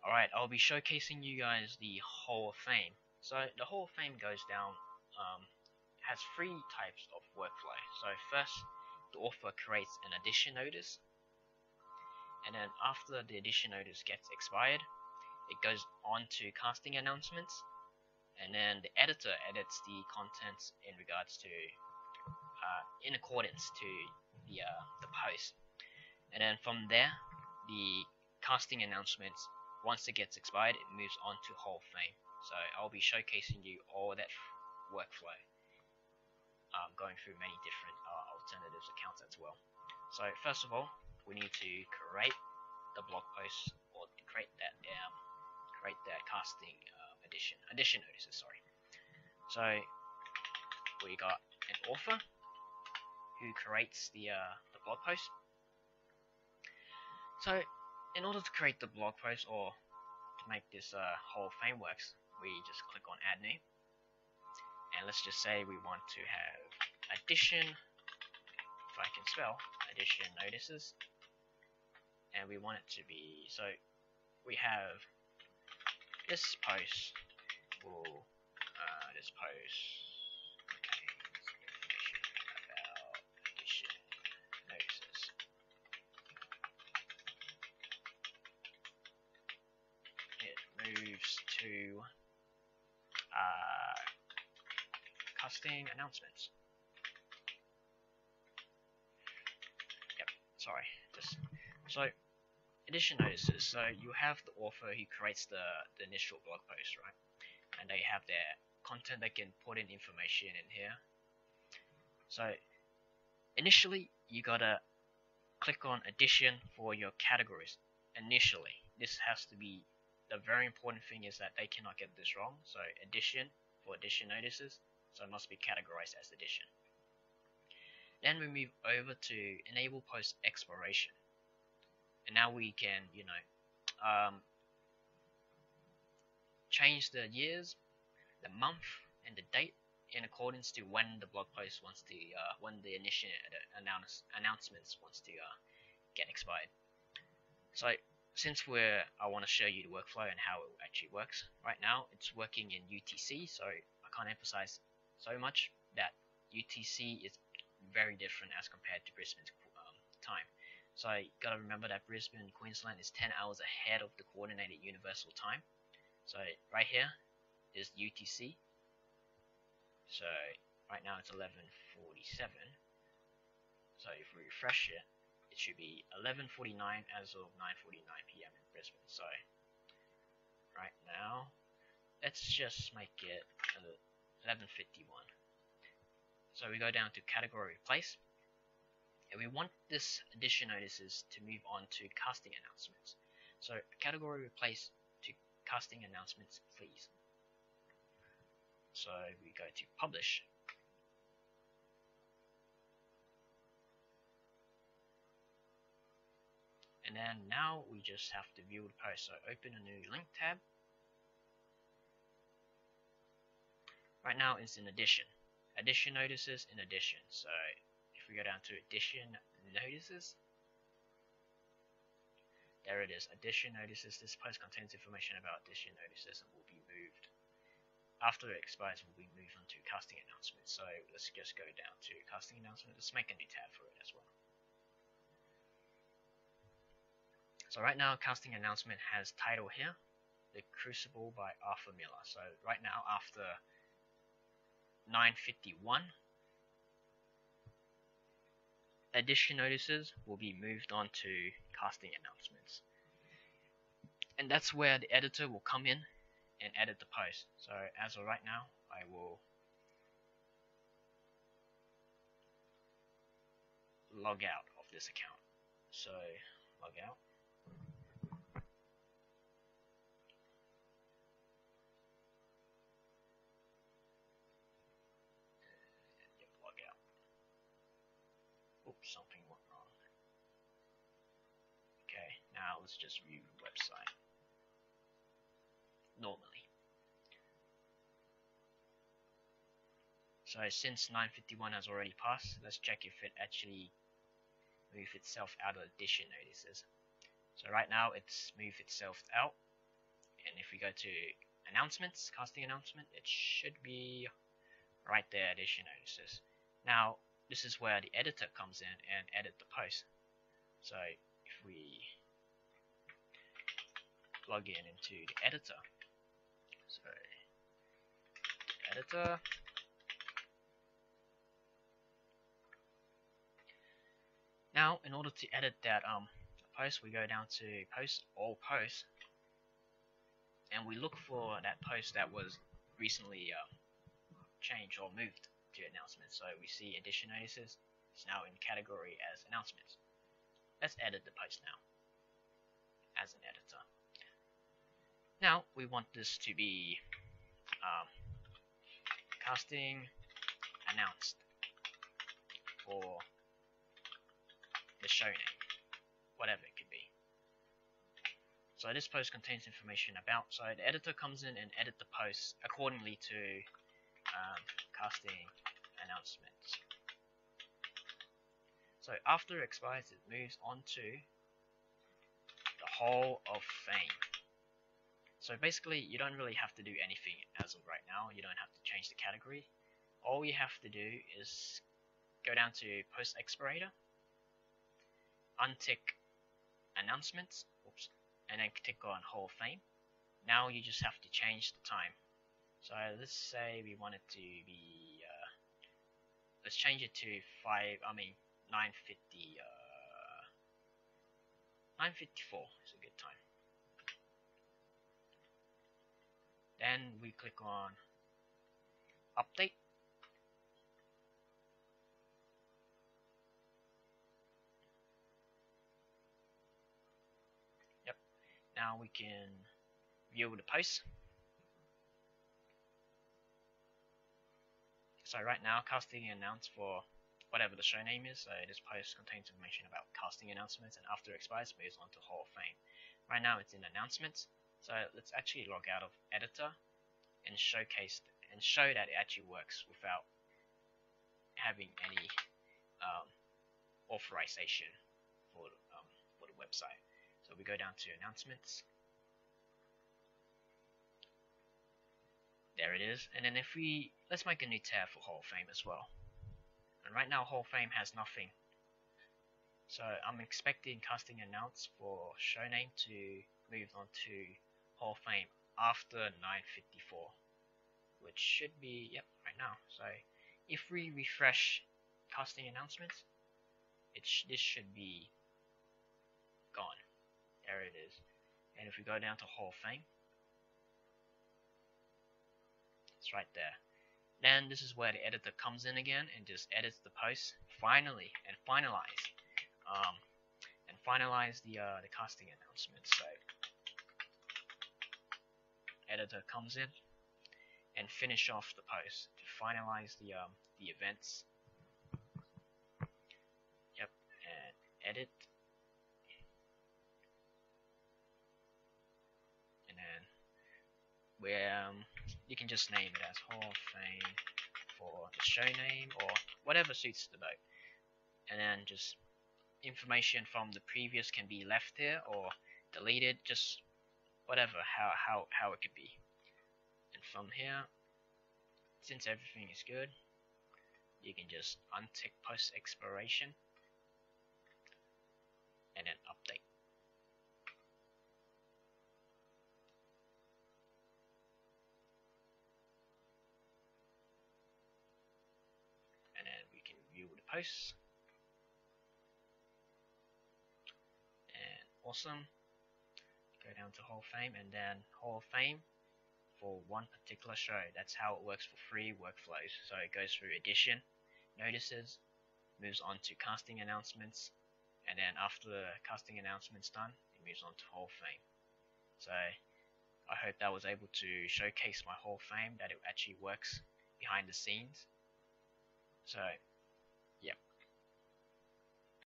Alright, I'll be showcasing you guys the Hall of Fame. So the Hall of Fame goes down, has three types of workflow. So first, the author creates an addition notice, and then after the addition notice gets expired, it goes on to casting announcements, and then the editor edits the contents in regards to, in accordance to the post, and then from there, the casting announcements, once it gets expired, it moves on to Hall of Fame. So I'll be showcasing you all that workflow, going through many different alternatives accounts as well. So first of all, we need to create the blog post, or create that casting addition notices. Sorry. So we got an author who creates the blog post. So in order to create the blog post, or to make this Hall of Fame works, we just click on Add New, and let's just say we want to have addition, if I can spell, addition notices, and we want it to be, so we have this post will this post contains information about addition notices. It moves to casting announcements. Yep, sorry. So addition notices. So you have the author who creates the initial blog post, right? And they have their content. They can put in information in here. So initially, you gotta click on addition for your categories. Initially, this has to be, the very important thing is that they cannot get this wrong. So addition for addition notices, so it must be categorized as addition. Then we move over to enable post expiration, and now we can, change the years, the month, and the date in accordance to when the blog post wants to, when the initial announcements wants to get expired. So since I want to show you the workflow and how it actually works, right now it's working in UTC, so I can't emphasize so much that UTC is very different as compared to Brisbane's time. So you gotta remember that Brisbane, Queensland is 10 hours ahead of the Coordinated Universal Time. So right here is UTC. So right now it's 11:47. So if we refresh it, it should be 11:49 as of 9:49 p.m. in Brisbane. So right now, let's just make it 11:51. So we go down to category replace, and we want this addition notices to move on to casting announcements. So category replace to casting announcements, please. So we go to publish, and then now we just have to view the post. So open a new link tab. Right now it's in addition notices in addition. So if we go down to addition notices, there it is, addition notices. This post contains information about addition notices and will be moved. After it expires, will be moved on to casting announcements. So let's just go down to casting announcement. Let's make a new tab for it as well. So right now, casting announcement has title here, The Crucible by Arthur Miller. So right now, after 9:51, addition notices will be moved on to casting announcements, and that's where the editor will come in and edit the post. So as of right now, I will log out of this account. So log out. Log out. Oops, something went wrong. Okay, now let's just view the website normally. So since 9:51 has already passed, let's check if it actually moved itself out of addition notices. So right now it's moved itself out, And if we go to announcements, casting announcement, it should be right there, edition notices. Now, this is where the editor comes in and edit the post. So if we log in into the editor, so the editor, now in order to edit that post, we go down to post, all posts, and we look for that post that was recently changed or moved to announcements. So we see edition notices, it's now in category as announcements. Let's edit the post now as an editor. Now we want this to be casting announced for the show name, whatever it could be. So this post contains information about, so the editor comes in and edit the post accordingly to casting announcements. So after it expires, it moves on to the Hall of Fame. So basically, you don't really have to do anything as of right now. You don't have to change the category. All you have to do is go down to Post Expirator, untick Announcements, and then click on Hall of Fame. Now you just have to change the time. So let's say we want it to be, let's change it to 9:50. 9:54 is a good time. Then we click on Update. Yep. Now we can view the post. So right now, casting announce for whatever the show name is. So this post contains information about casting announcements, and after it expires, moves on to Hall of Fame. Right now, it's in announcements. So let's actually log out of editor and showcase and show that it actually works without having any authorization for the website. So we go down to announcements. There it is. And then if let's make a new tab for Hall of Fame as well. And right now Hall of Fame has nothing. So I'm expecting casting announce for show name to move on to Hall of Fame after 9:54, which should be, yep, right now. So if we refresh casting announcements, this should be gone. There it is. And if we go down to Hall of Fame, it's right there. Then this is where the editor comes in again and just edits the post finally and finalize the casting announcement. So editor comes in and finish off the post to finalize the events. Yep, and edit, and then you can just name it as Hall of Fame for the show name or whatever suits the boat, and then just information from the previous can be left here or deleted, just whatever, how it could be. And from here, since everything is good, you can just untick post expiration and then update. And then we can view the posts. And awesome. Go down to Hall of Fame, and then Hall of Fame for one particular show. That's how it works for free workflows. So it goes through edition, notices, moves on to casting announcements, and then after the casting announcements done, it moves on to Hall of Fame. So I hope that was able to showcase my Hall of Fame, that it actually works behind the scenes. So